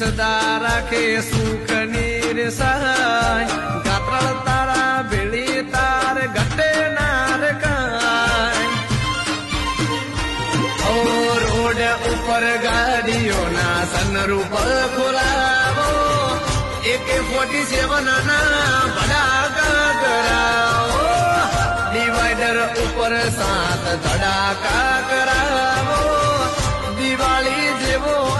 સદા રાખે સુખ નીર સહાય ગાત્રળ તારા ભેળી તાર ઘટે નાર કાય ઓ રોડ ઉપર ગાડીઓના સનરૂપ ખોલાવો AK-47 ના ભડાકા કરાવો ડિવાઈડર ઉપર 7 ધડાકા કરાવો દિવાળી જેવો